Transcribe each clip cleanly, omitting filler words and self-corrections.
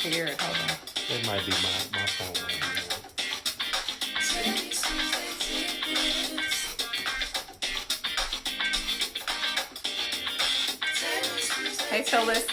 hear it. Hold on. It might be my phone. Might be on. Hey, Phyllis.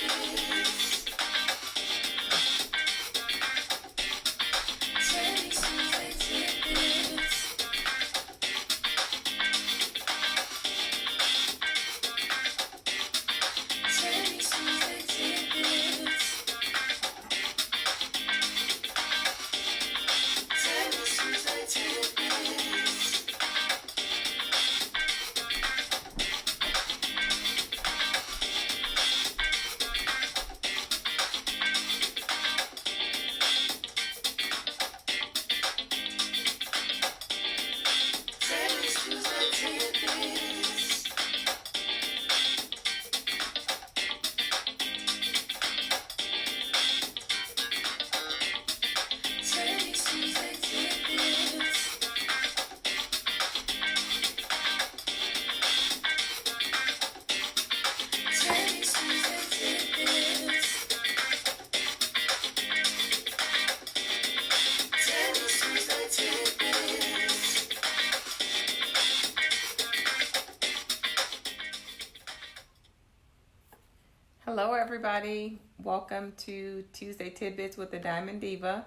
Hello, everybody. Welcome to Tuesday Tidbits with the Diamond Diva.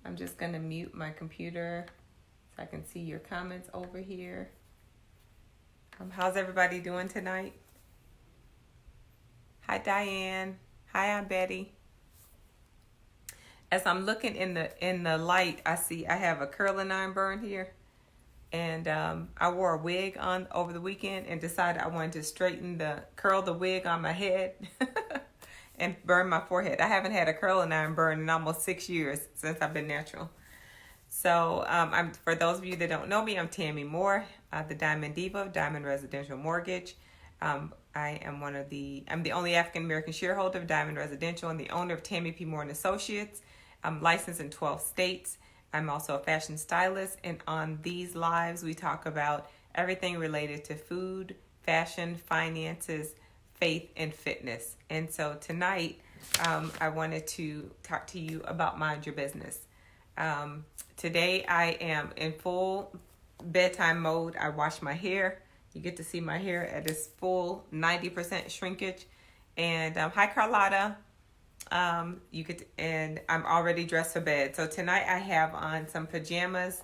I'm just going to mute my computer so I can see your comments over here. How's everybody doing tonight? Hi, Diane. Hi, I'm Betty. As I'm looking in the light, I see I have a curling iron burn here. And I wore a wig on over the weekend and decided I wanted to curl the wig on my head and burn my forehead. I haven't had a curling iron burn in almost 6 years since I've been natural. So for those of you that don't know me, I'm Tammy Moore, the Diamond Diva of Diamond Residential Mortgage. I'm the only African American shareholder of Diamond Residential and the owner of Tammy P. Moore and Associates. I'm licensed in 12 states. I'm also a fashion stylist, and on these lives, we talk about everything related to food, fashion, finances, faith, and fitness. And so tonight, I wanted to talk to you about Mind Your Business. Today, I am in full bedtime mode. I wash my hair. You get to see my hair at its full 90% shrinkage. And hi, Carlotta. And I'm already dressed for bed. So tonight I have on some pajamas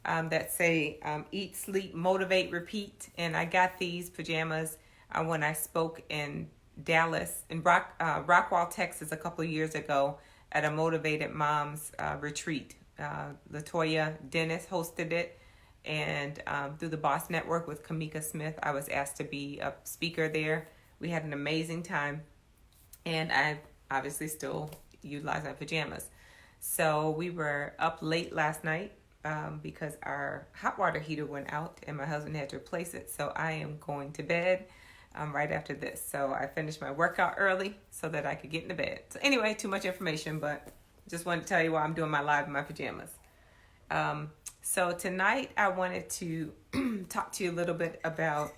that say eat, sleep, motivate, repeat. And I got these pajamas when I spoke in Dallas, in Rockwall, Texas, a couple of years ago at a Motivated Moms retreat. Latoya Dennis hosted it, and through the Boss Network with Kamika Smith, I was asked to be a speaker there. We had an amazing time, and I obviously still utilize my pajamas. So we were up late last night because our hot water heater went out and my husband had to replace it. So I am going to bed right after this. So I finished my workout early so that I could get into bed. So anyway, too much information, but just wanted to tell you why I'm doing my live in my pajamas. So tonight I wanted to talk to you a little bit about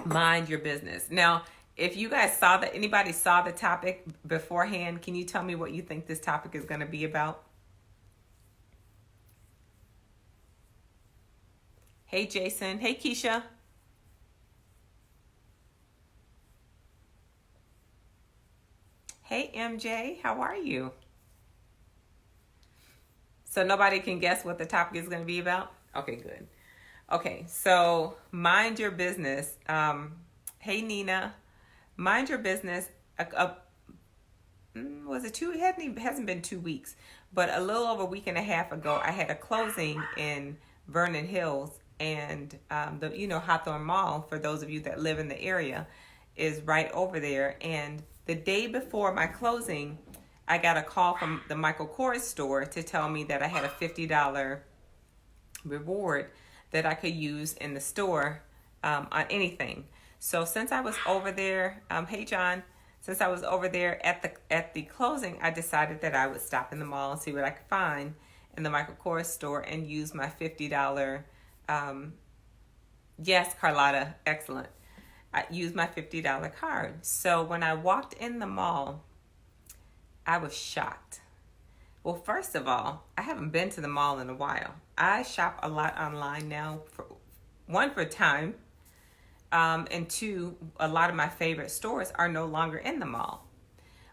mind your business. Now, if you guys anybody saw the topic beforehand, can you tell me what you think this topic is going to be about? Hey, Jason. Hey, Keisha. Hey, MJ. How are you? So nobody can guess what the topic is going to be about? Okay, good. Okay, so mind your business. Hey, Nina. Mind your business. Was it two? It hasn't been 2 weeks, but a little over a week and a half ago, I had a closing in Vernon Hills, and Hawthorne Mall. For those of you that live in the area, is right over there. And the day before my closing, I got a call from the Michael Kors store to tell me that I had a $50 reward that I could use in the store on anything. So since I was over there, hey John, since I was over there at the closing, I decided that I would stop in the mall and see what I could find in the Michael Kors store and use my $50. Yes, Carlotta, excellent. I used my $50 card. So when I walked in the mall, I was shocked. Well, first of all, I haven't been to the mall in a while. I shop a lot online now. For time, and two, a lot of my favorite stores are no longer in the mall.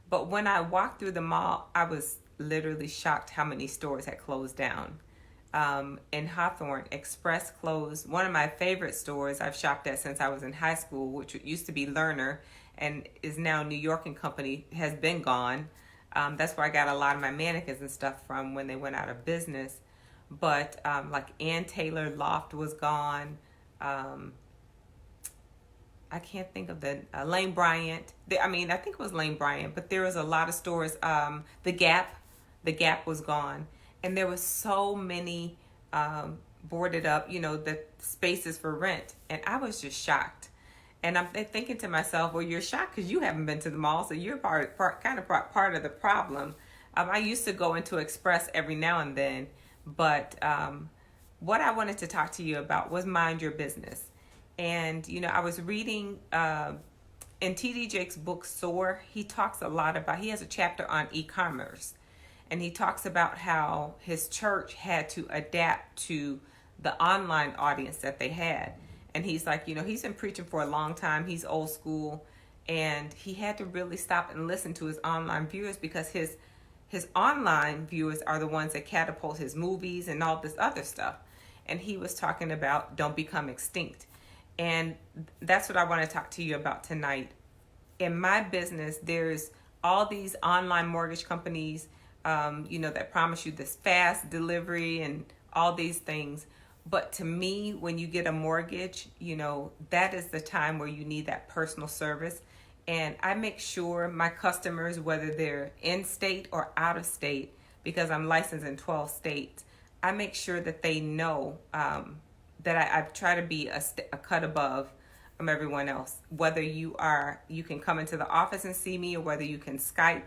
But when I walked through the mall, I was literally shocked how many stores had closed down. In Hawthorne, Express closed. One of my favorite stores I've shopped at since I was in high school, which used to be Lerner and is now New York and Company, has been gone. That's where I got a lot of my mannequins and stuff from when they went out of business. But like Ann Taylor Loft was gone. I can't think of the Lane Bryant. I think it was Lane Bryant, but there was a lot of stores. The Gap was gone, and there was so many boarded up, the spaces for rent, and I was just shocked. And I'm thinking to myself, well, you're shocked because you haven't been to the mall, so you're part of the problem. I used to go into Express every now and then, but what I wanted to talk to you about was mind your business. And, I was reading in T.D. Jakes' book, Soar, he talks a lot about, he has a chapter on e-commerce. And he talks about how his church had to adapt to the online audience that they had. And he's like, he's been preaching for a long time. He's old school. And he had to really stop and listen to his online viewers because his online viewers are the ones that catapult his movies and all this other stuff. And he was talking about don't become extinct. And that's what I want to talk to you about tonight. In my business, there's all these online mortgage companies, that promise you this fast delivery and all these things. But to me, when you get a mortgage, that is the time where you need that personal service. And I make sure my customers, whether they're in state or out of state, because I'm licensed in 12 states, I make sure that they know that I try to be a cut above everyone else. Whether you can come into the office and see me, or whether you can Skype,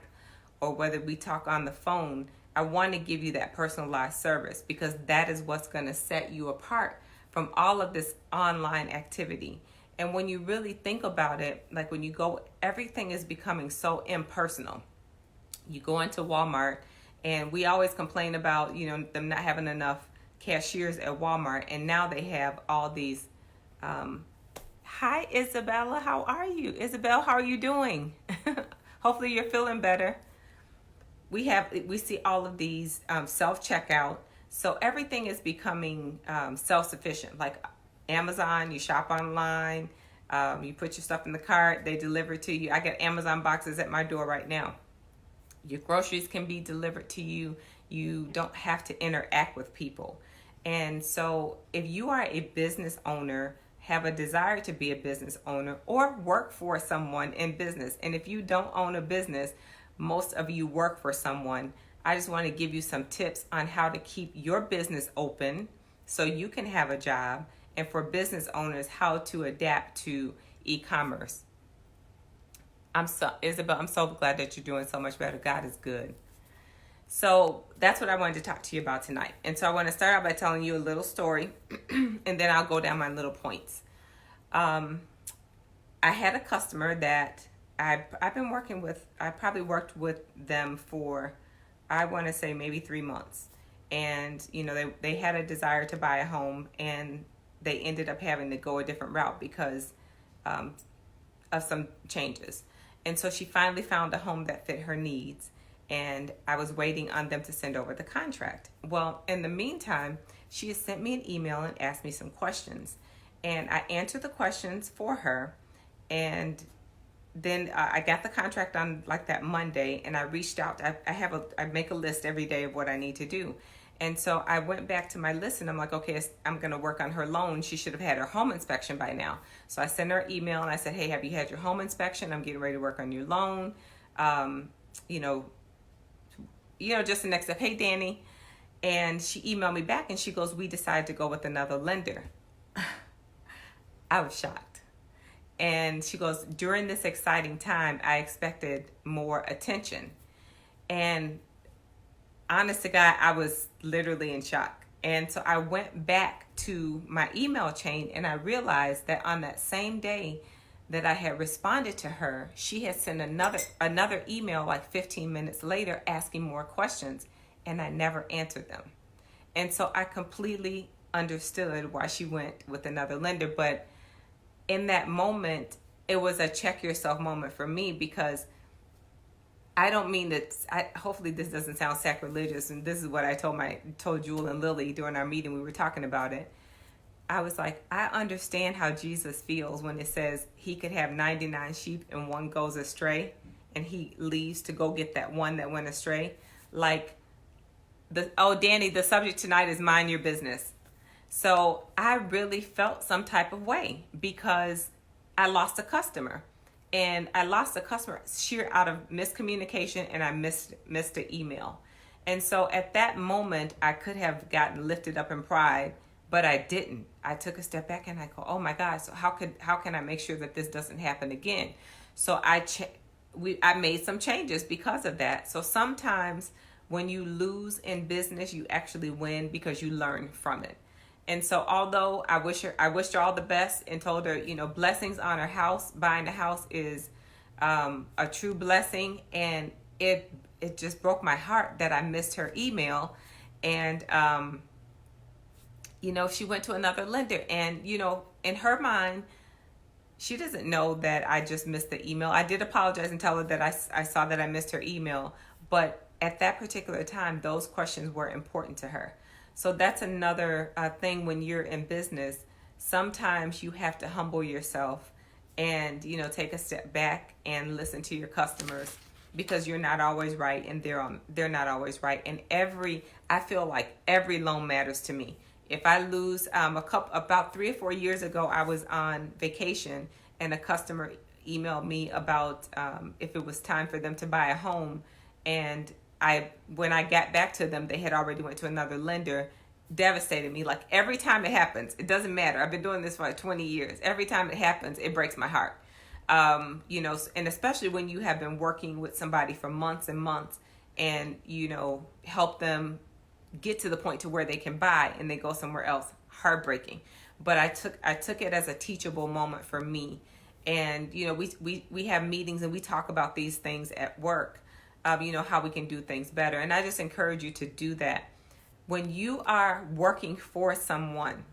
or whether we talk on the phone, I want to give you that personalized service because that is what's going to set you apart from all of this online activity. And when you really think about it, like when you go, everything is becoming so impersonal. You go into Walmart, and we always complain about, them not having enough cashiers at Walmart, and now they have all these. Hi, Isabella. How are you? Isabel, how are you doing? Hopefully you're feeling better. We see all of these self-checkout. So everything is becoming self-sufficient. Like Amazon, you shop online, you put your stuff in the cart, they deliver to you. I get Amazon boxes at my door right now. Your groceries can be delivered to you. You don't have to interact with people. And so if you are a business owner, have a desire to be a business owner, or work for someone in business, and if you don't own a business, most of you work for someone, I just want to give you some tips on how to keep your business open so you can have a job, and for business owners, how to adapt to e-commerce. Isabel, I'm so glad that you're doing so much better. God is good. So that's what I wanted to talk to you about tonight. And so I want to start out by telling you a little story, and then I'll go down my little points. I had a customer that I've been working with. I probably worked with them for, I want to say maybe 3 months. And, they had a desire to buy a home, and they ended up having to go a different route because of some changes. And so she finally found a home that fit her needs. And I was waiting on them to send over the contract. Well, in the meantime, she has sent me an email and asked me some questions. And I answered the questions for her. And then I got the contract on like that Monday, and I reached out. I make a list every day of what I need to do. And so I went back to my list, and I'm like, okay, I'm going to work on her loan. She should have had her home inspection by now. So I sent her an email, and I said, hey, have you had your home inspection? I'm getting ready to work on your loan. Just the next step. Hey, Danny. And she emailed me back, and she goes, we decided to go with another lender. I was shocked. And she goes, during this exciting time, I expected more attention. And honest to God, I was literally in shock. And so I went back to my email chain, and I realized that on that same day, that I had responded to her, she had sent another email like 15 minutes later asking more questions, and I never answered them. And so I completely understood why she went with another lender. But in that moment, it was a check yourself moment for me, because I don't mean that. Hopefully, this doesn't sound sacrilegious. And this is what I told Jewel and Lily during our meeting. We were talking about it. I was like, I understand how Jesus feels when it says he could have 99 sheep and one goes astray, and he leaves to go get that one that went astray. Like, Danny, the subject tonight is mind your business. So I really felt some type of way because I lost a customer. And I lost a customer sheer out of miscommunication, and I missed the email. And so at that moment, I could have gotten lifted up in pride, but I didn't. I took a step back and I go, oh my God, so how can I make sure that this doesn't happen again? So I made some changes because of that. So sometimes when you lose in business, you actually win because you learn from it. And so although I wished her all the best and told her, blessings on her house, buying a house is a true blessing. And it just broke my heart that I missed her email. And, she went to another lender, and, in her mind, she doesn't know that I just missed the email. I did apologize and tell her that I saw that I missed her email. But at that particular time, those questions were important to her. So that's another thing when you're in business. Sometimes you have to humble yourself and, take a step back and listen to your customers, because you're not always right and they're not always right. And I feel like every loan matters to me. If I lose about 3 or 4 years ago, I was on vacation and a customer emailed me about if it was time for them to buy a home. And when I got back to them, they had already went to another lender. Devastated me. Like, every time it happens, it doesn't matter. I've been doing this for like 20 years. Every time it happens, it breaks my heart. And especially when you have been working with somebody for months and months, and, help them get to the point to where they can buy and they go somewhere else. Heartbreaking. But I took it as a teachable moment for me. And, we have meetings and we talk about these things at work. How we can do things better. And I just encourage you to do that. When you are working for someone,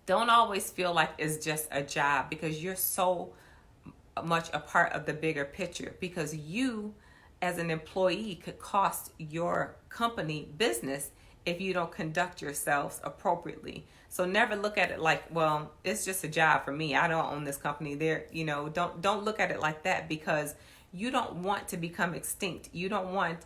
don't always feel like it's just a job, because you're so much a part of the bigger picture, because you as an employee could cost your company business if you don't conduct yourselves appropriately. So never look at it like, well, it's just a job for me. I don't own this company. Don't look at it like that, because you don't want to become extinct. You don't want,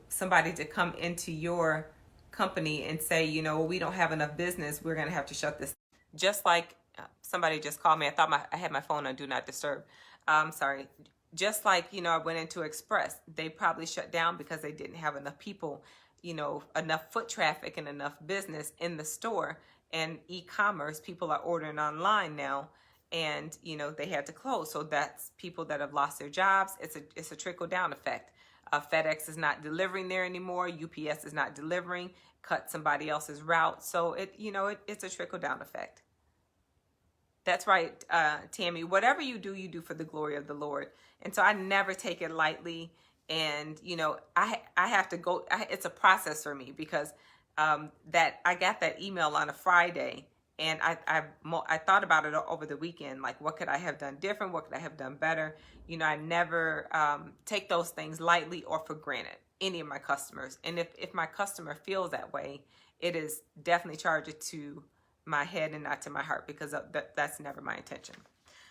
somebody to come into your company and say, we don't have enough business. We're going to have to shut this. Just like somebody just called me. I thought I had my phone on Do Not Disturb. Sorry. Just like, I went into Express. They probably shut down because they didn't have enough people, enough foot traffic and enough business in the store. And e-commerce, people are ordering online now. And, they had to close. So that's people that have lost their jobs. It's a trickle down effect. FedEx is not delivering there anymore. UPS is not delivering. Cut somebody else's route. So it's a trickle down effect. That's right, Tammy. Whatever you do for the glory of the Lord. And so I never take it lightly. And, I have to go. It's a process for me, because that I got that email on a Friday. And I thought about it over the weekend, like, what could I have done different? What could I have done better? I never take those things lightly or for granted, any of my customers. And if my customer feels that way, it is definitely charged to my head and not to my heart, because that's never my intention.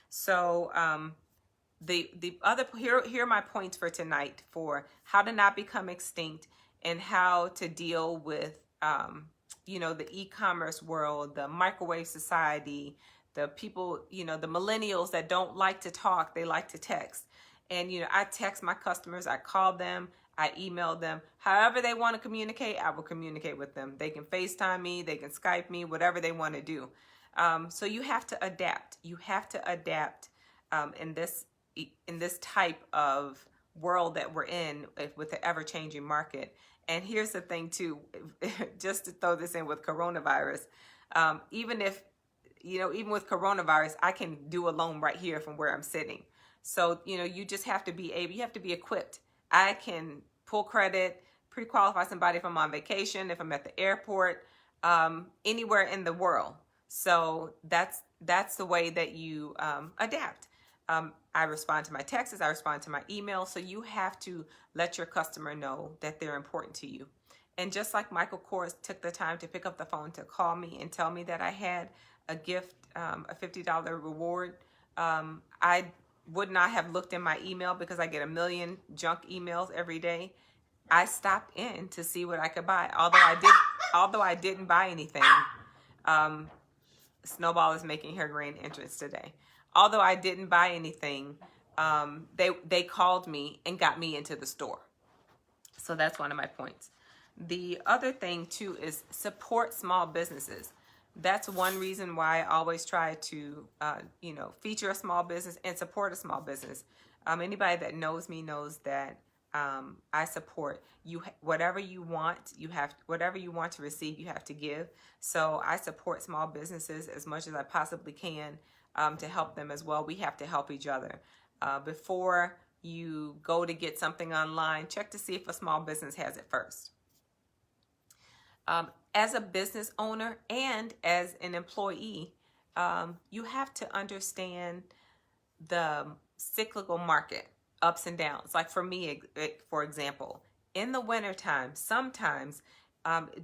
So the other here are my points for tonight for how to not become extinct and how to deal with the e-commerce world, the microwave society, the people, the millennials that don't like to talk, they like to text. And, I text my customers, I call them, I email them. However they want to communicate, I will communicate with them. They can FaceTime me, they can Skype me, whatever they want to do. So you have to adapt. You have to adapt in this type of world that we're in with the ever-changing market. And here's the thing too, just to throw this in with coronavirus, even if even with coronavirus, I can do a loan right here from where I'm sitting. So, you just have to be able, you have to be equipped. I can pull credit, pre-qualify somebody if I'm on vacation, if I'm at the airport, anywhere in the world. So that's the way that you adapt. I respond to my texts, I respond to my emails. So you have to let your customer know that they're important to you. And just like Michael Kors took the time to pick up the phone to call me and tell me that I had a gift, a $50 reward, I would not have looked in my email because I get a million junk emails every day. I stopped in to see what I could buy. Although I didn't buy anything. Snowball is making her grand entrance today. Although I didn't buy anything, they called me and got me into the store. So that's one of my points. The other thing too is support small businesses. That's one reason why I always try to, feature a small business and support a small business. Anybody that knows me knows that I support you. Whatever you want, whatever you want to receive, you have to give. So I support small businesses as much as I possibly can to help them as well. We have to help each other. Before you go to get something online, check to see if a small business has it first. As a business owner and as an employee, you have to understand the cyclical market, ups and downs. Like for me, for example, in the wintertime, sometimes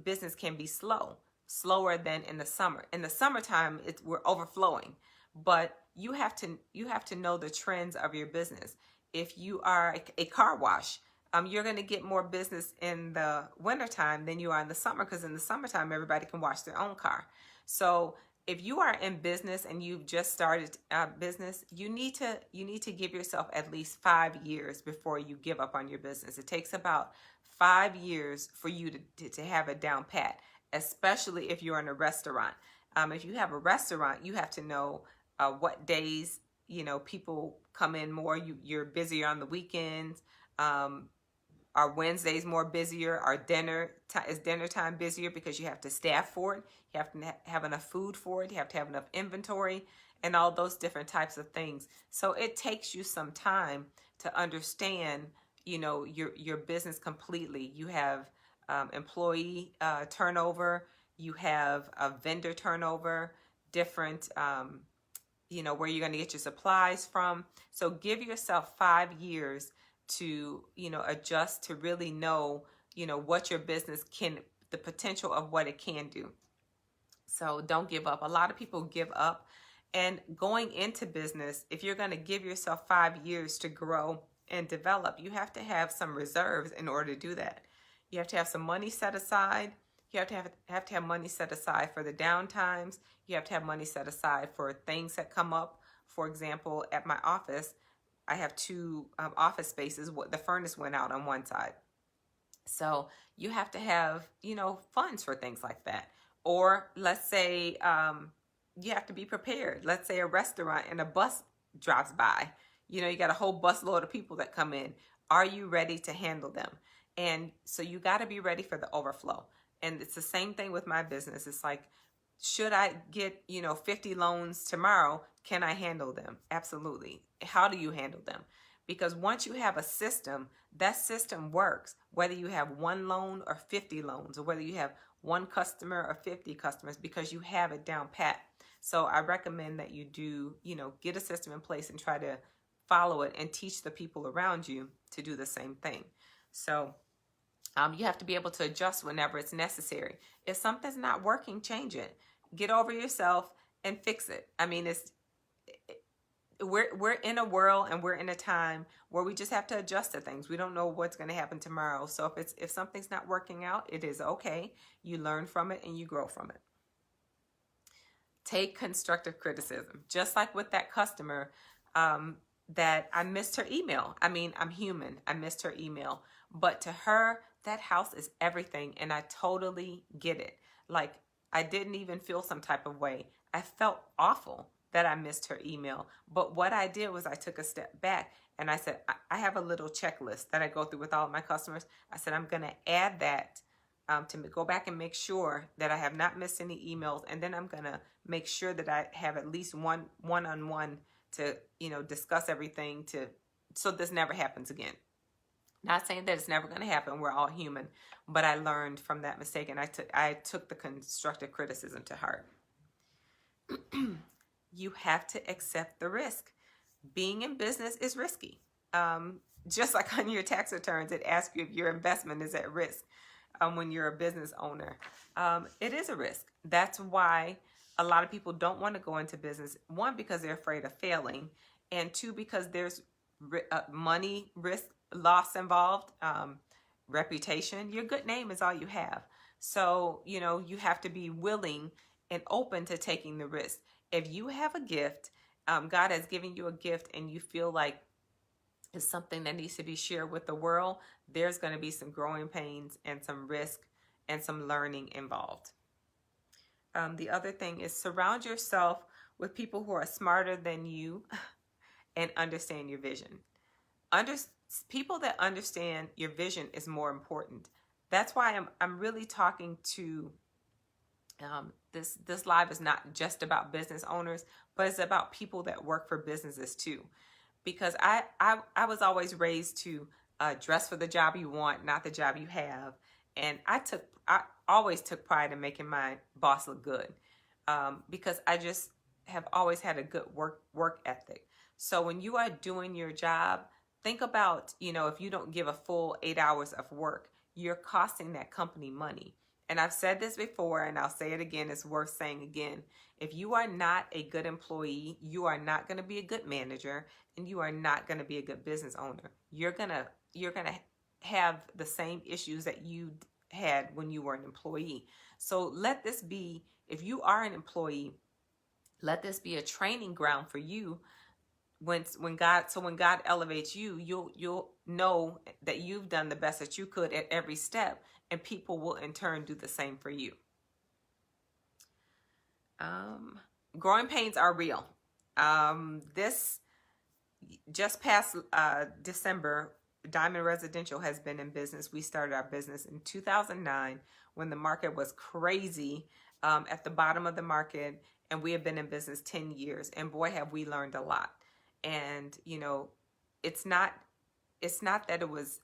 business can be slower than in the summer. In the summertime, we're overflowing, but you have to know the trends of your business. If you are a car wash, you're going to get more business in the wintertime than you are in the summer, because in the summertime, everybody can wash their own car. So if you are in business and you've just started business, you need to give yourself at least 5 years before you give up on your business. It takes about 5 years for you to have it down pat, especially if you're in a restaurant. If you have a restaurant, you have to know what days people come in more. You're busier on the weekends. Are Wednesdays more busier? Is dinner time busier because you have to staff for it? You have to have enough food for it. You have to have enough inventory and all those different types of things. So it takes you some time to understand, your business completely. You have employee turnover. You have a vendor turnover, different, where you're going to get your supplies from. So give yourself 5 years to adjust, to really know what your business the potential of what it can do. So don't give up. A lot of people give up. And going into business, if you're going to give yourself 5 years to grow and develop, you have to have some reserves in order to do that. You have to have some money set aside. You have to have money set aside for the downtimes. You have to have money set aside for things that come up. For example, at my office, I have 2 office spaces. The furnace went out on one side. So you have to have, funds for things like that. Or let's say you have to be prepared. Let's say a restaurant and a bus drops by. You got a whole bus load of people that come in. Are you ready to handle them? And so you got to be ready for the overflow. And it's the same thing with my business. It's like, should I get, 50 loans tomorrow? Can I handle them? Absolutely. How do you handle them? Because once you have a system, that system works, whether you have 1 loan or 50 loans, or whether you have 1 customer or 50 customers, because you have it down pat. So I recommend that you do, get a system in place and try to follow it and teach the people around you to do the same thing. So you have to be able to adjust whenever it's necessary. If something's not working, change it. Get over yourself and fix it. I mean, we're in a world and we're in a time where we just have to adjust to things. We don't know what's going to happen tomorrow. So if something's not working out, it is okay. You learn from it and you grow from it. Take constructive criticism. Just like with that customer that I missed her email. I mean, I'm human. I missed her email. But to her, that house is everything. And I totally get it. Like, I didn't even feel some type of way. I felt awful that I missed her email. But what I did was I took a step back and I said, I have a little checklist that I go through with all of my customers. I said, I'm going to add that to go back and make sure that I have not missed any emails. And then I'm going to make sure that I have at least one-on-one to, discuss everything so this never happens again. Not saying that it's never going to happen. We're all human, but I learned from that mistake, and I took the constructive criticism to heart. You have to accept the risk. Being in business is risky. Just like on your tax returns, it asks you if your investment is at risk. When you're a business owner, it is a risk. That's why a lot of people don't want to go into business. One, because they're afraid of failing, and two, because there's money risk, loss involved, reputation. Your good name is all you have. So, you have to be willing and open to taking the risk. If you have a gift, God has given you a gift, and you feel like it's something that needs to be shared with the world, there's going to be some growing pains and some risk and some learning involved. The other thing is surround yourself with people who are smarter than you and understand your vision. People that understand your vision is more important. That's why I'm really talking to this live is not just about business owners, but it's about people that work for businesses too. Because I was always raised to dress for the job you want, not the job you have. And I always took pride in making my boss look good, because I just have always had a good work ethic. So when you are doing your job, think about, if you don't give a full 8 hours of work, you're costing that company money. And I've said this before, and I'll say it again, it's worth saying again. If you are not a good employee, you are not going to be a good manager, and you are not going to be a good business owner. You're going to have the same issues that you had when you were an employee. So let this be, if you are an employee, let this be a training ground for you. When God elevates you, you'll know that you've done the best that you could at every step, and people will in turn do the same for you. Growing pains are real. This just past December, Diamond Residential has been in business. We started our business in 2009 when the market was crazy, at the bottom of the market, and we have been in business 10 years. And boy, have we learned a lot. And it's not that it was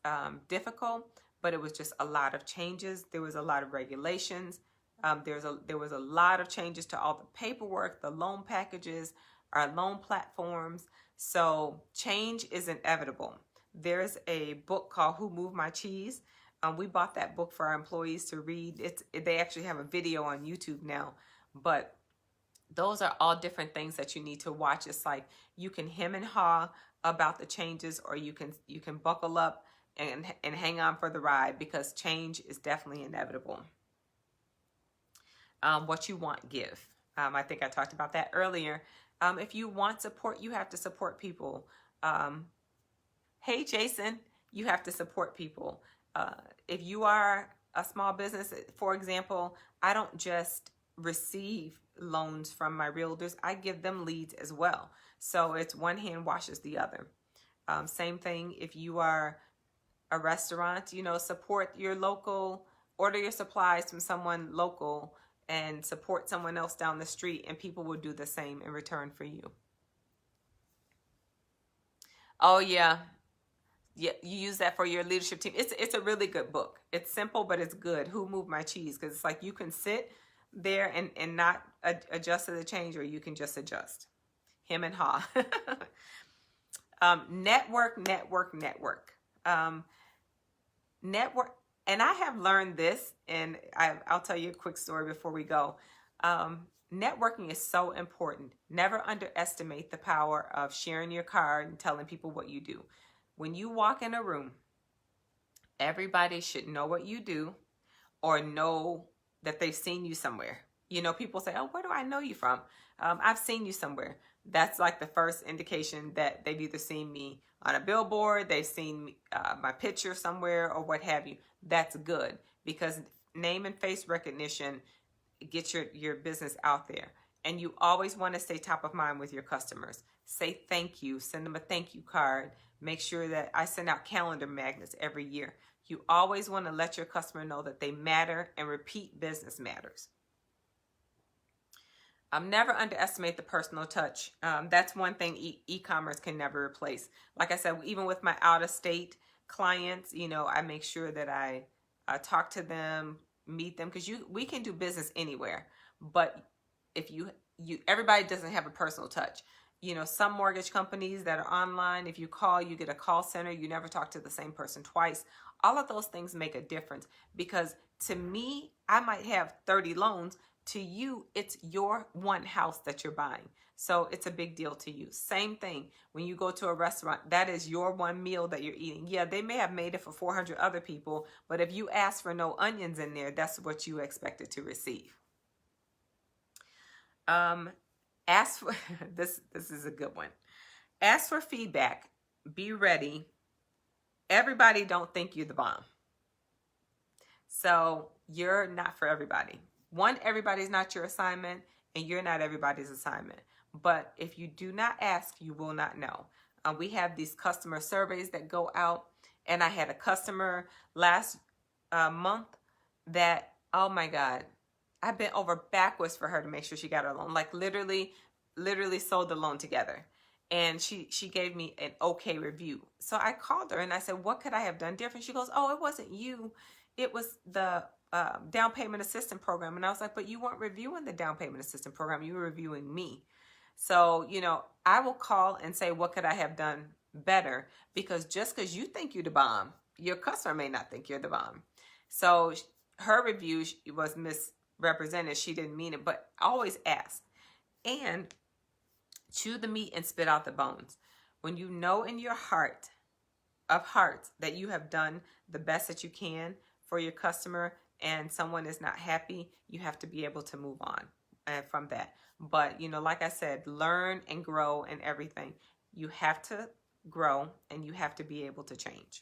difficult, but it was just a lot of changes. There was a lot of regulations. There was a lot of changes to all the paperwork, the loan packages, our loan platforms. So change is inevitable. There's a book called Who Moved My Cheese? We bought that book for our employees to read. They actually have a video on YouTube now, but those are all different things that you need to watch. It's like you can hem and haw about the changes, or you can buckle up and hang on for the ride, because change is definitely inevitable. What you want, give. I think I talked about that earlier. If you want support, you have to support people. Hey, Jason, you have to support people. If you are a small business, for example, I don't just receive loans from my realtors, I give them leads as well. So it's one hand washes the other. Same thing if you are a restaurant, support your local, order your supplies from someone local and support someone else down the street, and people will do the same in return for you. Oh yeah. Yeah, you use that for your leadership team. It's a really good book. It's simple, but it's good. Who Moved My Cheese? Because it's like you can sit there and not adjust to the change, or you can just adjust. Him and ha. Network. Network. And I have learned this, and I'll tell you a quick story before we go. Networking is so important. Never underestimate the power of sharing your card and telling people what you do. When you walk in a room, everybody should know what you do, or know that they've seen you somewhere. People say, oh, where do I know you from? I've seen you somewhere. That's like the first indication that they've either seen me on a billboard, they've seen my picture somewhere, or what have you. That's good, because name and face recognition gets your business out there. And you always want to stay top of mind with your customers. Say thank you. Send them a thank you card. Make sure that I send out calendar magnets every year. You always want to let your customer know that they matter, and repeat business matters. Never underestimate the personal touch. That's one thing e-commerce can never replace. Like I said, even with my out-of-state clients, I make sure that I talk to them, meet them, because we can do business anywhere. But if everybody doesn't have a personal touch. Some mortgage companies that are online, if you call, you get a call center, you never talk to the same person twice. All of those things make a difference, because to me, I might have 30 loans. To you, it's your one house that you're buying. So it's a big deal to you. Same thing when you go to a restaurant, that is your one meal that you're eating. Yeah, they may have made it for 400 other people, but if you ask for no onions in there, that's what you expected to receive. Ask for this is a good one. Ask for feedback. Be ready. Everybody don't think you're the bomb. So you're not for everybody. One, everybody's not your assignment, and you're not everybody's assignment. But if you do not ask, you will not know. We have these customer surveys that go out, and I had a customer last month that, oh my God, I bent over backwards for her to make sure she got her loan. Like literally sold the loan together. And she gave me an okay review. So I called her and I said, what could I have done different? She goes, oh, it wasn't you. It was the down payment assistance program. And I was like, but you weren't reviewing the down payment assistance program. You were reviewing me. So, I will call and say, what could I have done better? Because just because you think you're the bomb, your customer may not think you're the bomb. So her review was misrepresented. She didn't mean it, but always ask. And chew the meat and spit out the bones. When you know in your heart of hearts that you have done the best that you can for your customer and someone is not happy, you have to be able to move on from that. But, like I said, learn and grow and everything. You have to grow and you have to be able to change.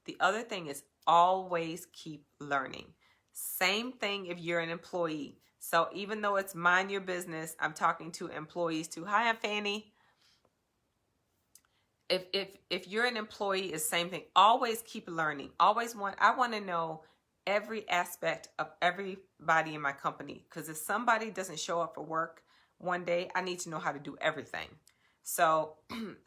The other thing is always keep learning. Same thing if you're an employee. So even though it's mind your business, I'm talking to employees too. Hi, I'm Fanny. If you're an employee, it's the same thing. Always keep learning. I want to know every aspect of everybody in my company. Because if somebody doesn't show up for work one day, I need to know how to do everything. So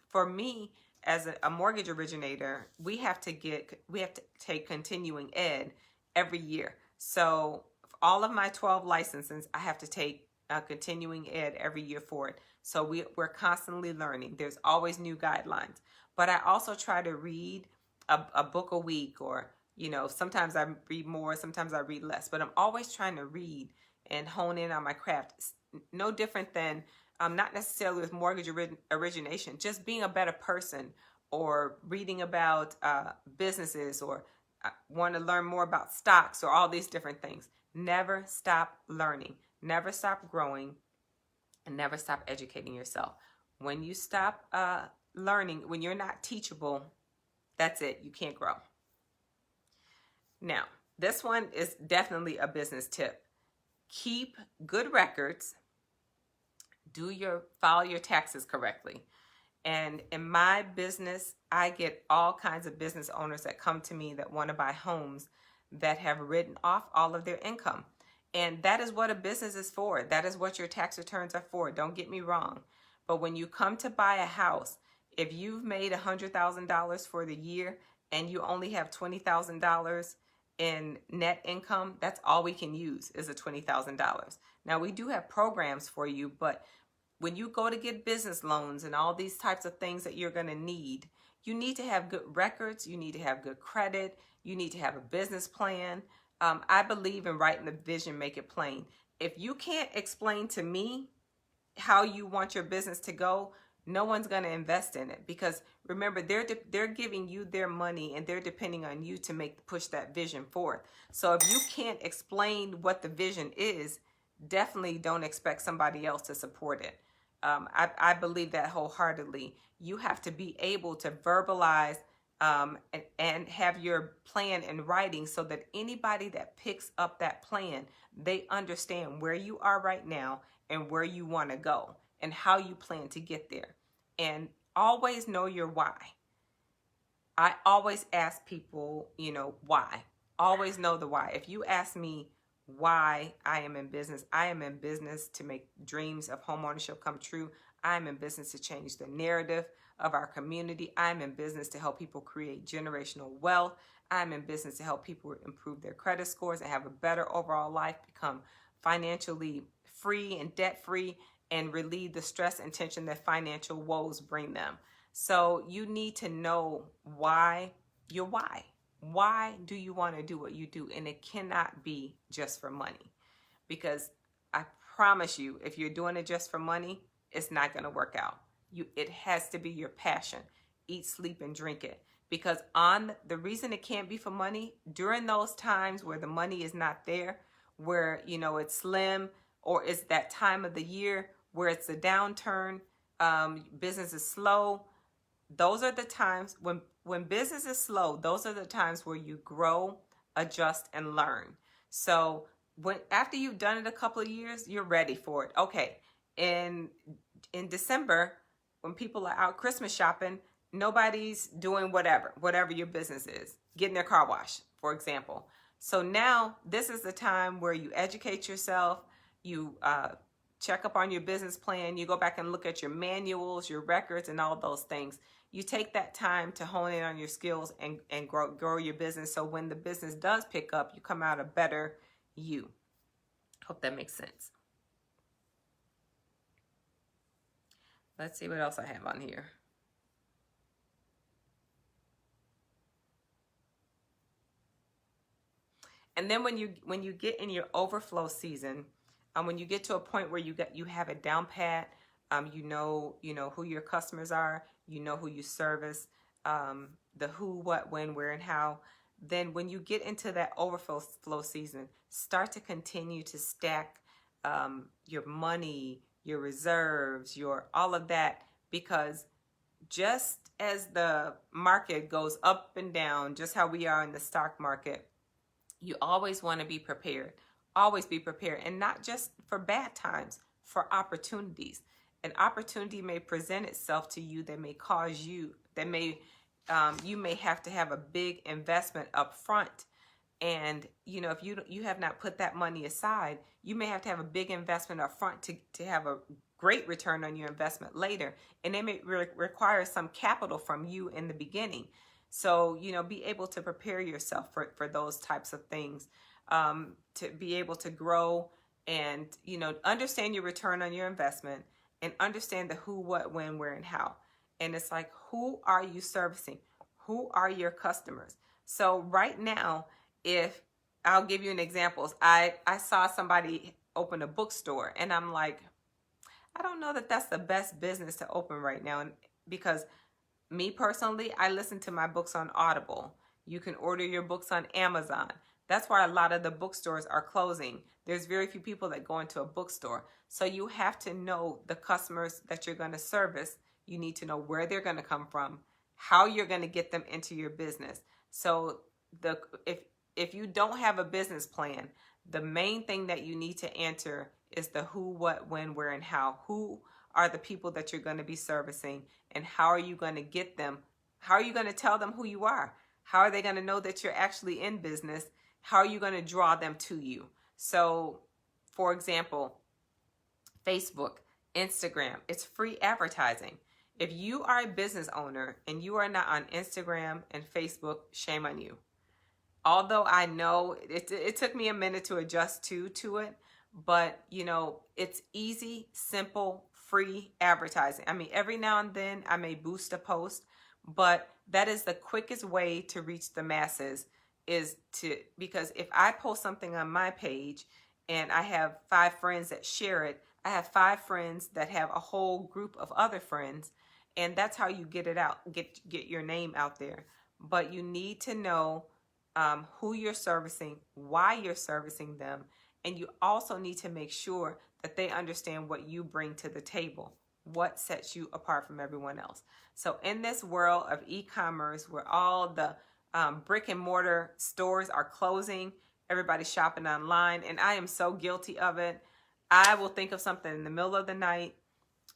for me, as a mortgage originator, we have to take continuing ed every year. So all of my 12 licenses, I have to take continuing ed every year for it. So we're constantly learning. There's always new guidelines. But I also try to read a book a week, or, sometimes I read more, sometimes I read less. But I'm always trying to read and hone in on my craft. It's no different than, not necessarily with mortgage origination, just being a better person, or reading about businesses, or want to learn more about stocks, or all these different things. Never stop learning, never stop growing, and never stop educating yourself. When you stop learning, when you're not teachable, that's it. You can't grow. Now, this one is definitely a business tip. Keep good records. File your taxes correctly. And in my business, I get all kinds of business owners that come to me that want to buy homes that have written off all of their income. And that is what a business is for. That is what your tax returns are for. Don't get me wrong. But when you come to buy a house, if you've made $100,000 for the year and you only have $20,000 in net income, that's all we can use is the $20,000. Now, we do have programs for you, but when you go to get business loans and all these types of things that you're going to need, you need to have good records. You need to have good credit. You need to have a business plan. I believe in writing the vision, make it plain. If you can't explain to me how you want your business to go, no one's going to invest in it, because remember, they're giving you their money and they're depending on you to push that vision forth. So if you can't explain what the vision is, definitely don't expect somebody else to support it. I believe that wholeheartedly. You have to be able to verbalize and have your plan in writing, so that anybody that picks up that plan, they understand where you are right now and where you want to go and how you plan to get there. And always know your why. I always ask people, why. Always know the why. If you ask me why I am in business, I am in business to make dreams of homeownership come true. I am in business to change the narrative of our community. I'm in business to help people create generational wealth. I'm in business to help people improve their credit scores and have a better overall life, become financially free and debt free, and relieve the stress and tension that financial woes bring them. So you need to know why, your why. Why do you want to do what you do? And it cannot be just for money, because I promise you, if you're doing it just for money, it's not going to work out. It has to be your passion. Eat, sleep, and drink it. Because on the reason it can't be for money, during those times where the money is not there, where it's slim, or it's that time of the year where it's a downturn, business is slow. Those are the times when business is slow. Those are the times where you grow, adjust, and learn. So after you've done it a couple of years, you're ready for it. Okay, in December, when people are out Christmas shopping, nobody's doing whatever your business is, getting their car washed, for example. So now this is the time where you educate yourself, you check up on your business plan, you go back and look at your manuals, your records, and all those things. You take that time to hone in on your skills and grow your business, so when the business does pick up, you come out a better you. Hope that makes sense. Let's see what else I have on here. And then when you get in your overflow season, when you get to a point where you have it down pat, you know who your customers are, you know who you service, the who, what, when, where, and how. Then when you get into that overflow season, start to continue to stack your money, your reserves, your all of that, because just as the market goes up and down, just how we are in the stock market, you always want to be prepared. Always be prepared, and not just for bad times, for opportunities. An opportunity may present itself to you that may cause you, you may have to have a big investment up front. And if you have not put that money aside, you may have to have a big investment up front to have a great return on your investment later. And it may require some capital from you in the beginning. So, be able to prepare yourself for those types of things, to be able to grow and, understand your return on your investment, and understand the who, what, when, where, and how. And it's like, who are you servicing? Who are your customers? So right now, if I'll give you an example, I saw somebody open a bookstore, and I'm like, I don't know that that's the best business to open right now. And because me personally, I listen to my books on Audible. You can order your books on Amazon. That's why a lot of the bookstores are closing. There's very few people that go into a bookstore. So you have to know the customers that you're going to service. You need to know where they're going to come from, how you're going to get them into your business. So if you don't have a business plan, the main thing that you need to answer is the who, what, when, where, and how. Who are the people that you're going to be servicing, and how are you going to get them? How are you going to tell them who you are? How are they going to know that you're actually in business? How are you going to draw them to you? So, for example, Facebook, Instagram, it's free advertising. If you are a business owner and you are not on Instagram and Facebook, shame on you. Although I know it took me a minute to adjust to it, but it's easy, simple, free advertising. I mean, every now and then I may boost a post, but that is the quickest way to reach the masses, because if I post something on my page and I have 5 friends that share it, I have 5 friends that have a whole group of other friends, and that's how you get it out, get your name out there. But you need to know who you're servicing, why you're servicing them, and you also need to make sure that they understand what you bring to the table, what sets you apart from everyone else. So in this world of e-commerce, where all the brick and mortar stores are closing, everybody's shopping online, and I am so guilty of it. I will think of something in the middle of the night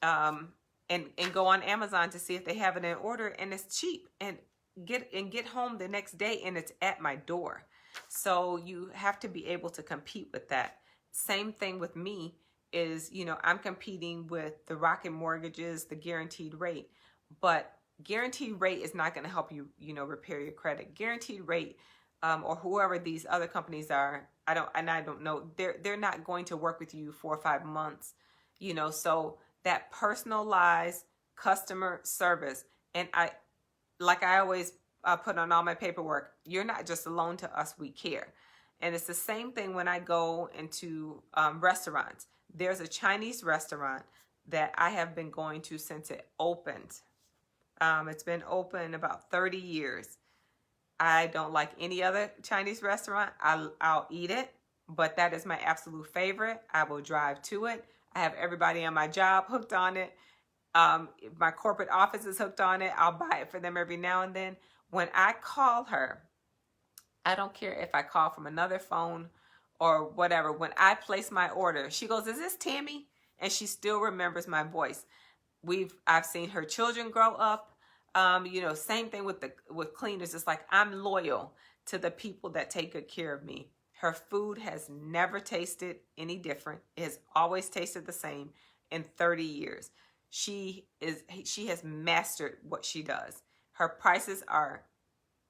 and go on Amazon to see if they have it in order, and it's cheap. And get home the next day and it's at my door. So you have to be able to compete with that. Same thing with me is, I'm competing with the Rocket Mortgages, the guaranteed rate, but guaranteed rate is not going to help you, repair your credit. Guaranteed rate, or whoever these other companies are, I don't know. They're not going to work with you 4 or 5 months, So that personalized customer service, and I always put on all my paperwork, you're not just a loan to us, we care. And it's the same thing when I go into restaurants. There's a Chinese restaurant that I have been going to since it opened. It's been open about 30 years. I don't like any other Chinese restaurant. I'll eat it, but that is my absolute favorite. I will drive to it. I have everybody on my job hooked on it. My corporate office is hooked on it. I'll buy it for them every now and then. When I call her, I don't care if I call from another phone or whatever. When I place my order, she goes, "Is this Tammy?" And she still remembers my voice. I've seen her children grow up. Same thing with cleaners. It's like I'm loyal to the people that take good care of me. Her food has never tasted any different. It has always tasted the same in 30 years. She has mastered what she does. Her prices are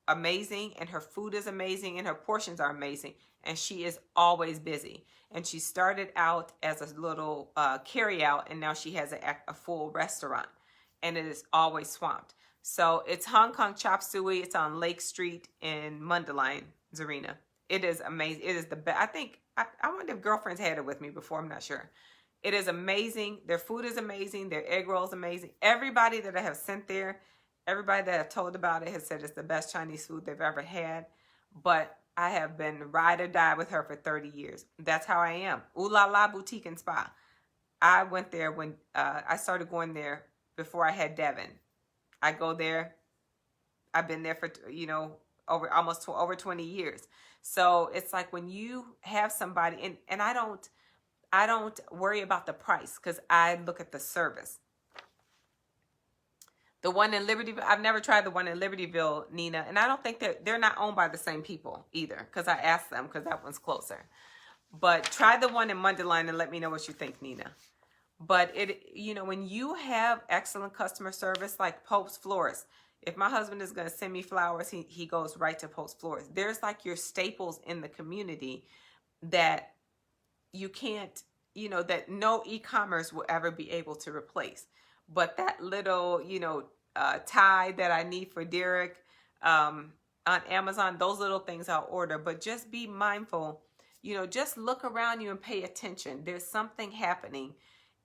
amazing, and her food is amazing, and her portions are amazing, and she is always busy. And she started out as a little carry out, and now she has a full restaurant, and it is always swamped. So it's Hong Kong Chop Suey. It's on Lake Street in Mundelein, Zarina. It is amazing. It is the best. I think I wonder if girlfriends had it with me before. I'm not sure. It is amazing. Their food is amazing. Their egg roll is amazing. Everybody that I have sent there, everybody that I've told about it has said it's the best Chinese food they've ever had. But I have been ride or die with her for 30 years. That's how I am. Ooh La La Boutique and Spa. I went there when I started going there before I had Devin. I go there. I've been there for, over 20 years. So it's like when you have somebody, and I don't worry about the price because I look at the service. The one in Libertyville, I've never tried the one in Libertyville, Nina, and I don't think they're not owned by the same people either, because I asked them, because that one's closer. But try the one in Mundelein and let me know what you think, Nina. But when you have excellent customer service, like Pope's Florist, if my husband is going to send me flowers, he goes right to Pope's Florist. There's like your staples in the community that you can't, that no e-commerce will ever be able to replace. But that little, tie that I need for Derek on Amazon, those little things I'll order. But just be mindful, just look around you and pay attention. There's something happening.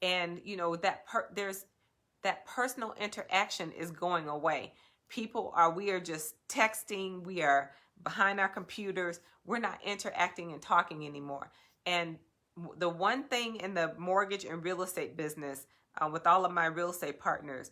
And, there's that personal interaction is going away. We are just texting. We are behind our computers. We're not interacting and talking anymore. And the one thing in the mortgage and real estate business, with all of my real estate partners,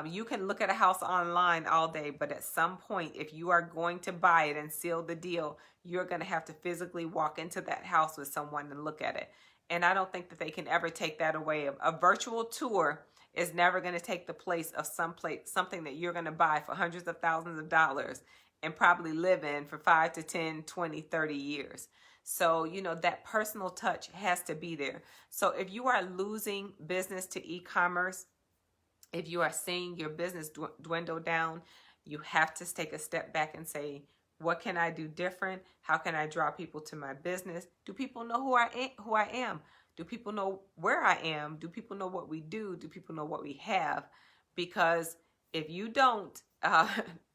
you can look at a house online all day, but at some point, if you are going to buy it and seal the deal, you're going to have to physically walk into that house with someone and look at it. And I don't think that they can ever take that away. A virtual tour is never going to take the place of something that you're going to buy for hundreds of thousands of dollars and probably live in for 5 to 10, 20, 30 years. So, that personal touch has to be there. So if you are losing business to e-commerce, if you are seeing your business dwindle down, you have to take a step back and say, what can I do different? How can I draw people to my business? Do people know who I am? Do people know where I am? Do people know what we do? Do people know what we have? Because if you don't,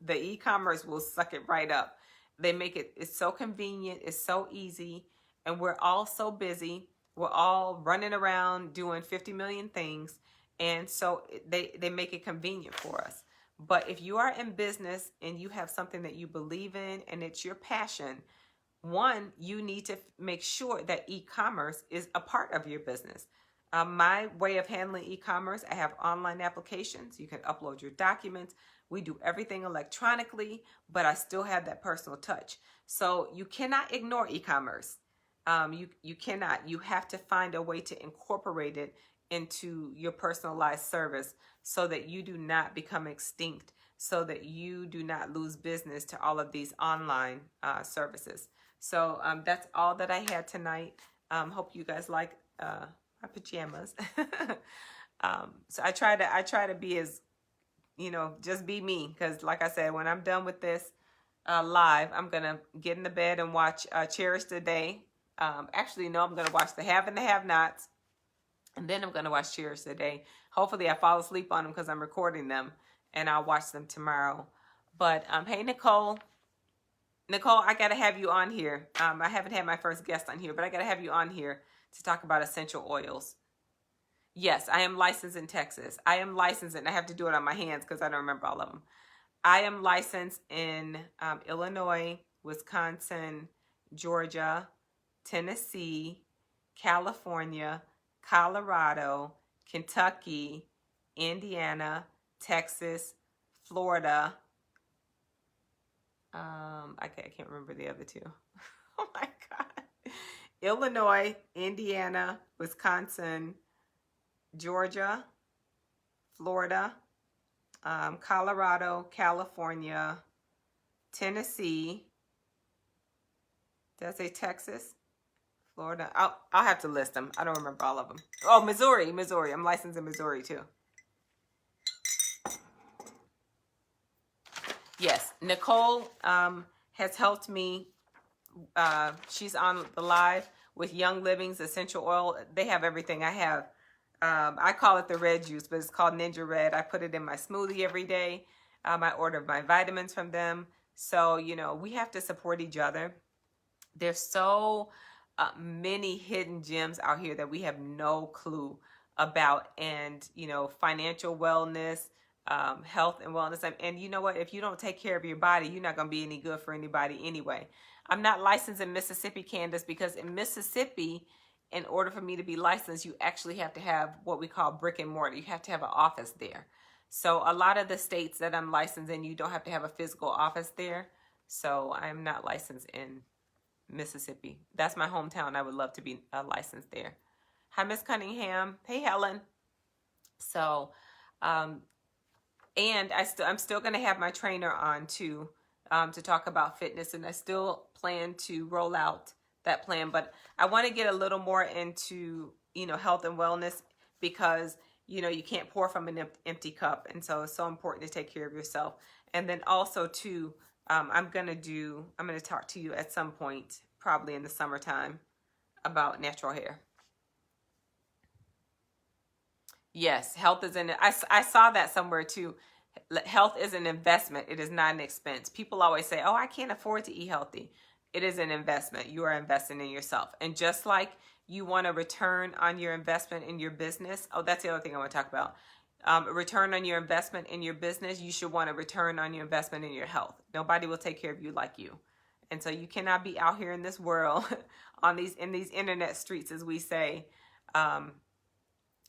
the e-commerce will suck it right up. It's so convenient. It's so easy. And we're all so busy. We're all running around doing 50 million things. And so they make it convenient for us. But if you are in business and you have something that you believe in and it's your passion, one, you need to make sure that e-commerce is a part of your business. My way of handling e-commerce, I have online applications. You can upload your documents. We do everything electronically, but I still have that personal touch. So you cannot ignore e-commerce. You cannot. You have to find a way to incorporate it into your personalized service so that you do not become extinct so that you do not lose business to all of these online services. So that's all that I had tonight. Hope you guys like my pajamas. So I try to be as, just be me, because like I said, when I'm done with this live, I'm gonna get in the bed and watch Cherish the Day. Actually, no, I'm gonna watch the Have and the Have Nots, and then I'm gonna watch Cherish the Day. Hopefully, I fall asleep on them because I'm recording them, and I'll watch them tomorrow. But hey, Nicole, I gotta have you on here. I haven't had my first guest on here, but I gotta have you on here to talk about essential oils. Yes, I am licensed in Texas. I am licensed, and I have to do it on my hands because I don't remember all of them. I am licensed in Illinois, Wisconsin, Georgia, Tennessee, California, Colorado, Kentucky, Indiana, Texas, Florida. I can't remember the other two. Oh my God. Illinois, Indiana, Wisconsin, Georgia, Florida, Colorado, California, Tennessee. Did I say Texas? Florida. I'll have to list them. I don't remember all of them. Oh, Missouri. I'm licensed in Missouri too. Yes, Nicole has helped me. She's on the live with Young Living's essential oil. They have everything I have. I call it the red juice, but it's called Ninja Red. I put it in my smoothie every day. I order my vitamins from them. So, we have to support each other. There's so many hidden gems out here that we have no clue about. And, financial wellness, health and wellness. And you know what? If you don't take care of your body, you're not going to be any good for anybody anyway. I'm not licensed in Mississippi, Candace, because in Mississippi, in order for me to be licensed, you actually have to have what we call brick and mortar. You have to have an office there. So a lot of the states that I'm licensed in, you don't have to have a physical office there. So I'm not licensed in Mississippi. That's my hometown. I would love to be licensed there. Hi, Miss Cunningham. Hey, Helen. So, and I'm still going to have my trainer on too, to talk about fitness, and I still plan to roll out that plan, but I want to get a little more into, health and wellness, because, you can't pour from an empty cup. And so it's so important to take care of yourself. And then also too, I'm going to talk to you at some point, probably in the summertime, about natural hair. Yes, health is I saw that somewhere too. Health is an investment. It is not an expense. People always say, oh, I can't afford to eat healthy. It is an investment. You are investing in yourself. And just like you want a return on your investment in your business. Oh, that's the other thing I want to talk about. A return on your investment in your business. You should want a return on your investment in your health. Nobody will take care of you like you. And so you cannot be out here in this world in these internet streets, as we say,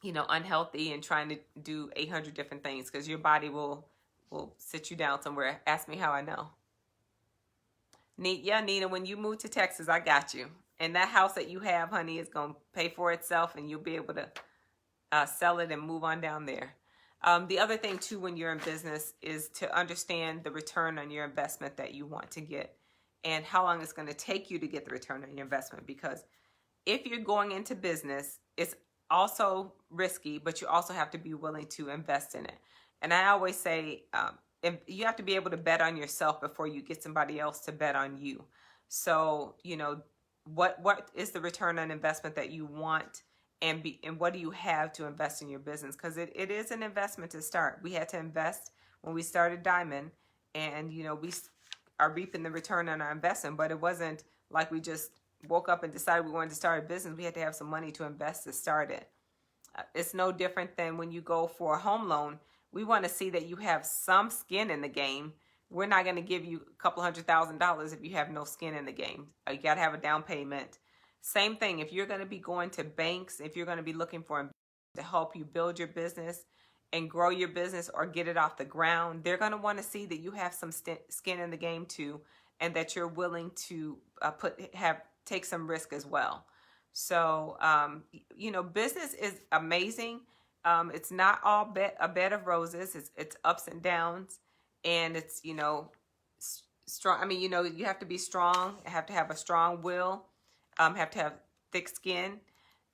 unhealthy and trying to do 800 different things, because your body will sit you down somewhere. Ask me how I know. Yeah, Nina, when you move to Texas, I got you. And that house that you have, honey, is going to pay for itself, and you'll be able to sell it and move on down there. The other thing, too, when you're in business is to understand the return on your investment that you want to get and how long it's going to take you to get the return on your investment. Because if you're going into business, it's also risky, but you also have to be willing to invest in it. And I always say, you have to be able to bet on yourself before you get somebody else to bet on you. So, what is the return on investment that you want, and what do you have to invest in your business? Because it is an investment to start. We had to invest when we started Diamond, and, we are reaping the return on our investment, but it wasn't like we just woke up and decided we wanted to start a business. We had to have some money to invest to start it. It's no different than when you go for a home loan. We want to see that you have some skin in the game. We're not going to give you a couple $100,000 if you have no skin in the game. You got to have a down payment. Same thing, if you're going to be going to banks, if you're going to be looking for to help you build your business and grow your business or get it off the ground, they're going to want to see that you have some skin in the game too, and that you're willing to take some risk as well. So, business is amazing. It's not all a bed of roses. It's ups and downs. and it's, strong. I mean, you have to be strong, have to have a strong will, have to have thick skin.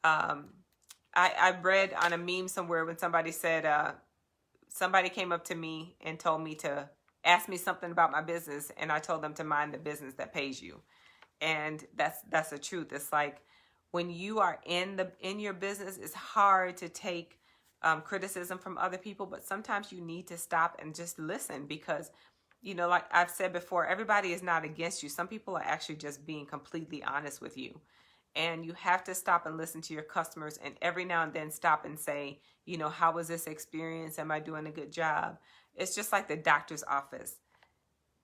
I read on a meme somewhere when somebody said, somebody came up to me and told me to ask me something about my business, and I told them to mind the business that pays you. And that's the truth. It's like when you are in your business, it's hard to take criticism from other people, but sometimes you need to stop and just listen, because like I've said before, everybody is not against you. Some people are actually just being completely honest with you. And you have to stop and listen to your customers, and every now and then stop and say, how was this experience? Am I doing a good job? It's just like the doctor's office.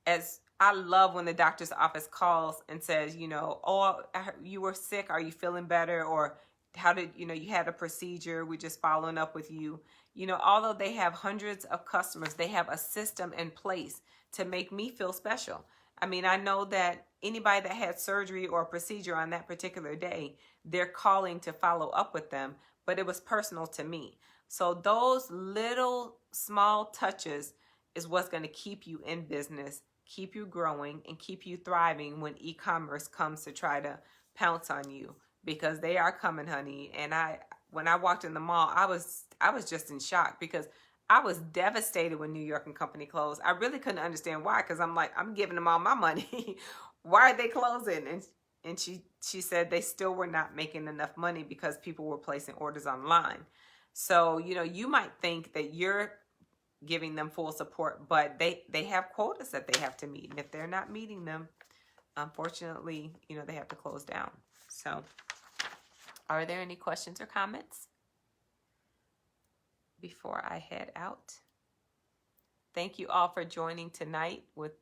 As I love when the doctor's office calls and says, oh, you were sick. Are you feeling better? Or how did, you had a procedure. We're just following up with you. Although they have hundreds of customers, they have a system in place to make me feel special. I mean, I know that anybody that had surgery or a procedure on that particular day, they're calling to follow up with them, but it was personal to me. So those little small touches is what's going to keep you in business, keep you growing, and keep you thriving when e-commerce comes to try to pounce on you, because they are coming, honey. And when I walked in the mall, I was just in shock, because I was devastated when New York and Company closed. I really couldn't understand why, because I'm like, I'm giving them all my money. Why are they closing? And she said they still were not making enough money because people were placing orders online. So, you might think that you're giving them full support, but they have quotas that they have to meet. And if they're not meeting them, unfortunately, they have to close down. So, are there any questions or comments before I head out? Thank you all for joining tonight with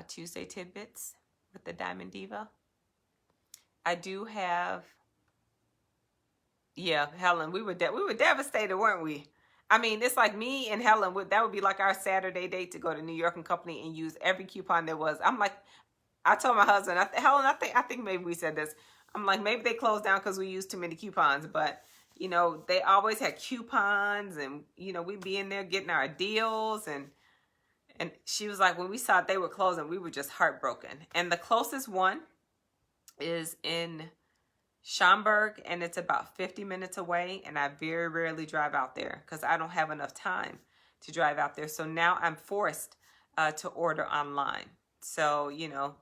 Tuesday Tidbits with the Diamond Diva. I do have, Helen, we were devastated, weren't we? I mean, it's like me and Helen, that would be like our Saturday date to go to New York and Company and use every coupon there was. I'm like, I told my husband, Helen, I think maybe we said this. I'm like, maybe they closed down because we used too many coupons, but they always had coupons, and we'd be in there getting our deals, and she was like, when we saw they were closing, we were just heartbroken. And the closest one is in Schaumburg, and it's about 50 minutes away, and I very rarely drive out there because I don't have enough time to drive out there. So now I'm forced to order online. So,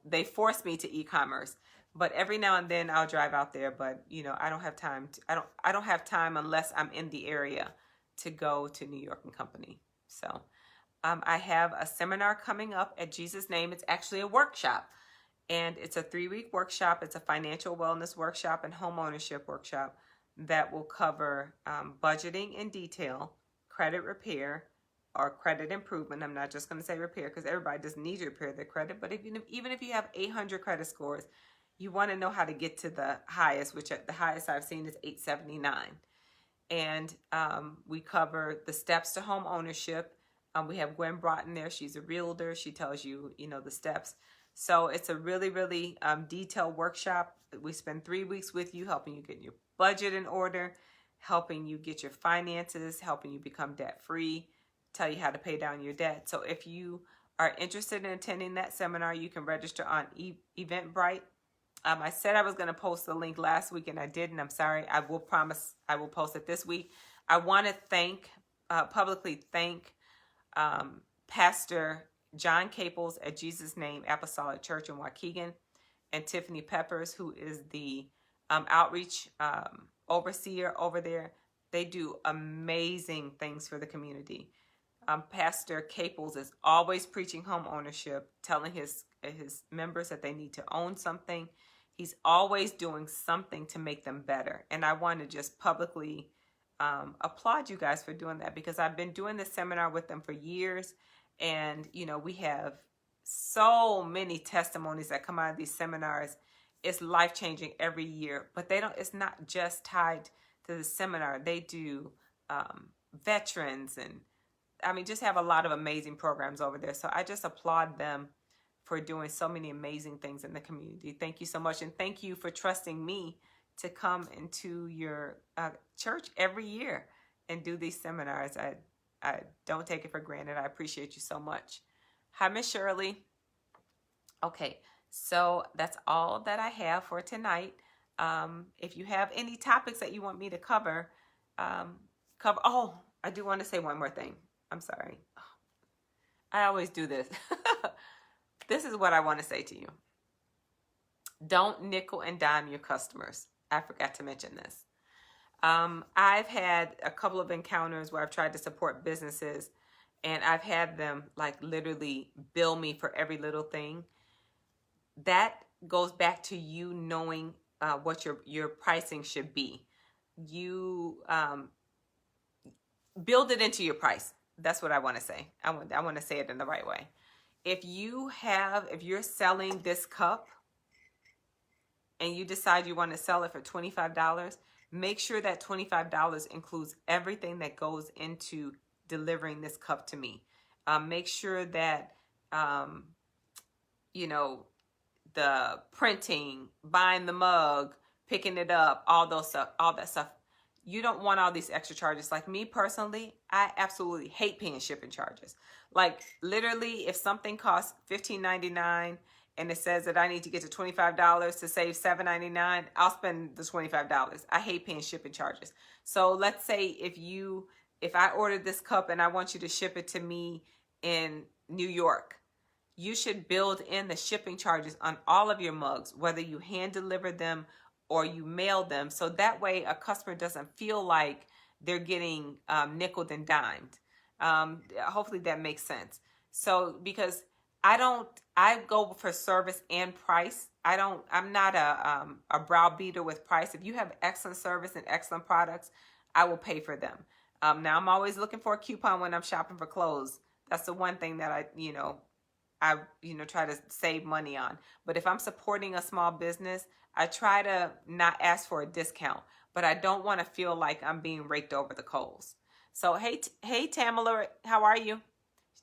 they forced me to e-commerce. But every now and then I'll drive out there, but I don't have time. I don't have time unless I'm in the area to go to New York and Company. So I have a seminar coming up at Jesus' Name. It's actually a workshop, and it's a 3-week workshop. It's a financial wellness workshop and home ownership workshop that will cover budgeting in detail, credit repair or credit improvement. I'm not just going to say repair, because everybody doesn't need to repair their credit. But even if you have 800 credit scores, you want to know how to get to the highest, which the highest I've seen is 879. And we cover the steps to home ownership. We have Gwen Broughton there. She's a realtor. She tells you, the steps. So it's a really, really detailed workshop. We spend 3 weeks with you, helping you get your budget in order, helping you get your finances, helping you become debt-free, tell you how to pay down your debt. So if you are interested in attending that seminar, you can register on Eventbrite. I said I was going to post the link last week, and I didn't. I'm sorry. I will promise I will post it this week. I want to publicly thank Pastor John Caples at Jesus' Name Apostolic Church in Waukegan, and Tiffany Peppers, who is the outreach overseer over there. They do amazing things for the community. Pastor Caples is always preaching home ownership, telling his members that they need to own something. He's always doing something to make them better. And I want to just publicly applaud you guys for doing that, because I've been doing this seminar with them for years. And, we have so many testimonies that come out of these seminars. It's life-changing every year. But it's not just tied to the seminar. They do veterans, and just have a lot of amazing programs over there. So I just applaud them for doing so many amazing things in the community. Thank you so much. And thank you for trusting me to come into your church every year and do these seminars. I don't take it for granted. I appreciate you so much. Hi, Miss Shirley. Okay, so that's all that I have for tonight. If you have any topics that you want me to cover, oh, I do want to say one more thing. I'm sorry. I always do this. This is what I want to say to you. Don't nickel and dime your customers. I forgot to mention this. I've had a couple of encounters where I've tried to support businesses, and I've had them like literally bill me for every little thing. That goes back to you knowing what your pricing should be. You build it into your price. That's what I want to say. I want to say it in the right way. If you're selling this cup and you decide you want to sell it for $25, make sure that $25 includes everything that goes into delivering this cup to me. Make sure that, the printing, buying the mug, picking it up, all that stuff. You don't want all these extra charges. Like me personally, I absolutely hate paying shipping charges. Like literally, if something costs $15.99 and it says that I need to get to $25 to save $7.99, I'll spend the $25. I hate paying shipping charges. So let's say if I ordered this cup and I want you to ship it to me in New York, you should build in the shipping charges on all of your mugs, whether you hand deliver them or you mail them. So that way a customer doesn't feel like they're getting nickeled and dimed. Hopefully that makes sense. So because I go for service and price. I'm not a browbeater with price. If you have excellent service and excellent products, I will pay for them. Now I'm always looking for a coupon when I'm shopping for clothes. That's the one thing that I try to save money on. But if I'm supporting a small business, I try to not ask for a discount, but I don't want to feel like I'm being raked over the coals. So, hey, Tamala, how are you?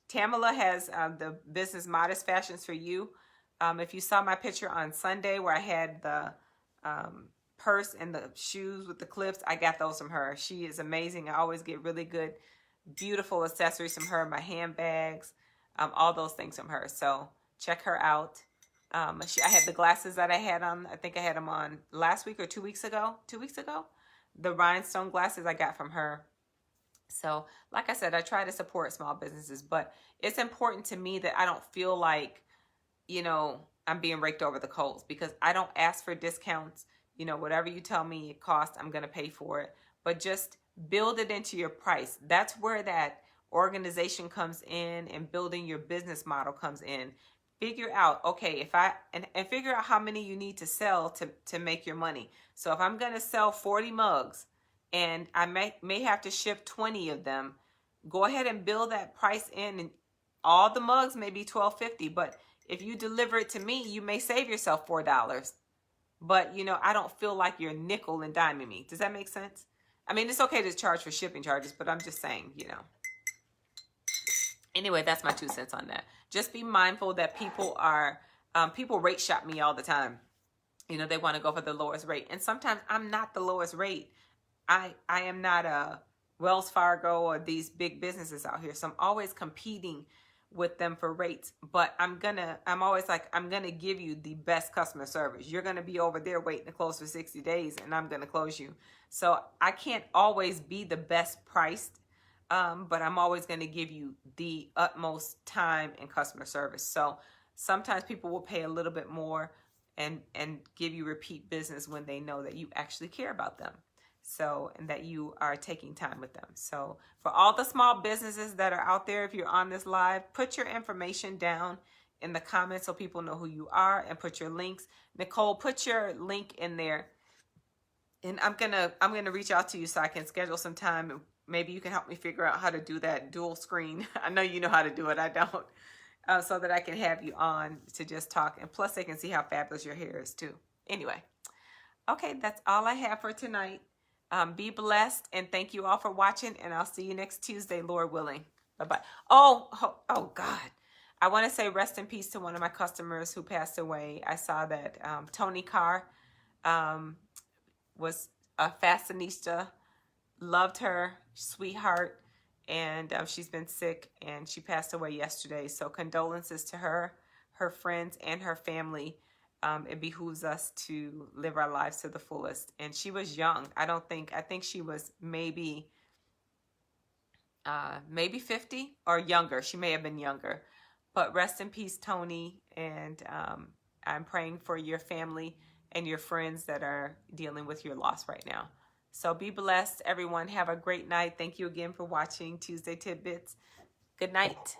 Tamala has the business Modest Fashions for You. If you saw my picture on Sunday where I had the purse and the shoes with the clips, I got those from her. She is amazing. I always get really good, beautiful accessories from her, my handbags, all those things from her. So check her out. I had the glasses that I had on. I think I had them on last week or 2 weeks ago. 2 weeks ago, the rhinestone glasses I got from her. So like I said, I try to support small businesses, but it's important to me that I don't feel like, I'm being raked over the coals, because I don't ask for discounts. Whatever you tell me it costs, I'm going to pay for it. But just build it into your price. That's where that organization comes in, and building your business model comes in. Figure out, okay, and figure out how many you need to sell to make your money. So if I'm going to sell 40 mugs and I may have to ship 20 of them, go ahead and build that price in, and all the mugs may be $12.50, but if you deliver it to me, you may save yourself $4. But, I don't feel like you're nickel and diming me. Does that make sense? I mean, it's okay to charge for shipping charges, but I'm just saying, Anyway, that's my 2 cents on that. Just be mindful that people rate shop me all the time. They want to go for the lowest rate. And sometimes I'm not the lowest rate. I am not a Wells Fargo or these big businesses out here. So I'm always competing with them for rates. But I'm going to give you the best customer service. You're going to be over there waiting to close for 60 days, and I'm going to close you. So I can't always be the best priced. But I'm always going to give you the utmost time and customer service. So sometimes people will pay a little bit more and give you repeat business when they know that you actually care about them. So, and that you are taking time with them. So for all the small businesses that are out there, if you're on this live, put your information down in the comments so people know who you are, and put your links. Nicole, put your link in there. And I'm gonna reach out to you so I can schedule some time, and maybe you can help me figure out how to do that dual screen. I know you know how to do it. I don't. So that I can have you on to just talk. And plus they can see how fabulous your hair is too. Anyway. Okay, that's all I have for tonight. Be blessed, and thank you all for watching, and I'll see you next Tuesday, Lord willing. Bye-bye. Oh God. I want to say rest in peace to one of my customers who passed away. I saw that Tony Carr was a fashionista, loved her, sweetheart, and she's been sick, and she passed away yesterday. So condolences to her, her friends, and her family. It behooves us to live our lives to the fullest. And she was young. I think she was maybe 50 or younger. She may have been younger. But rest in peace, Tony. And I'm praying for your family and your friends that are dealing with your loss right now. So be blessed, everyone. Have a great night. Thank you again for watching Tuesday Tidbits. Good night.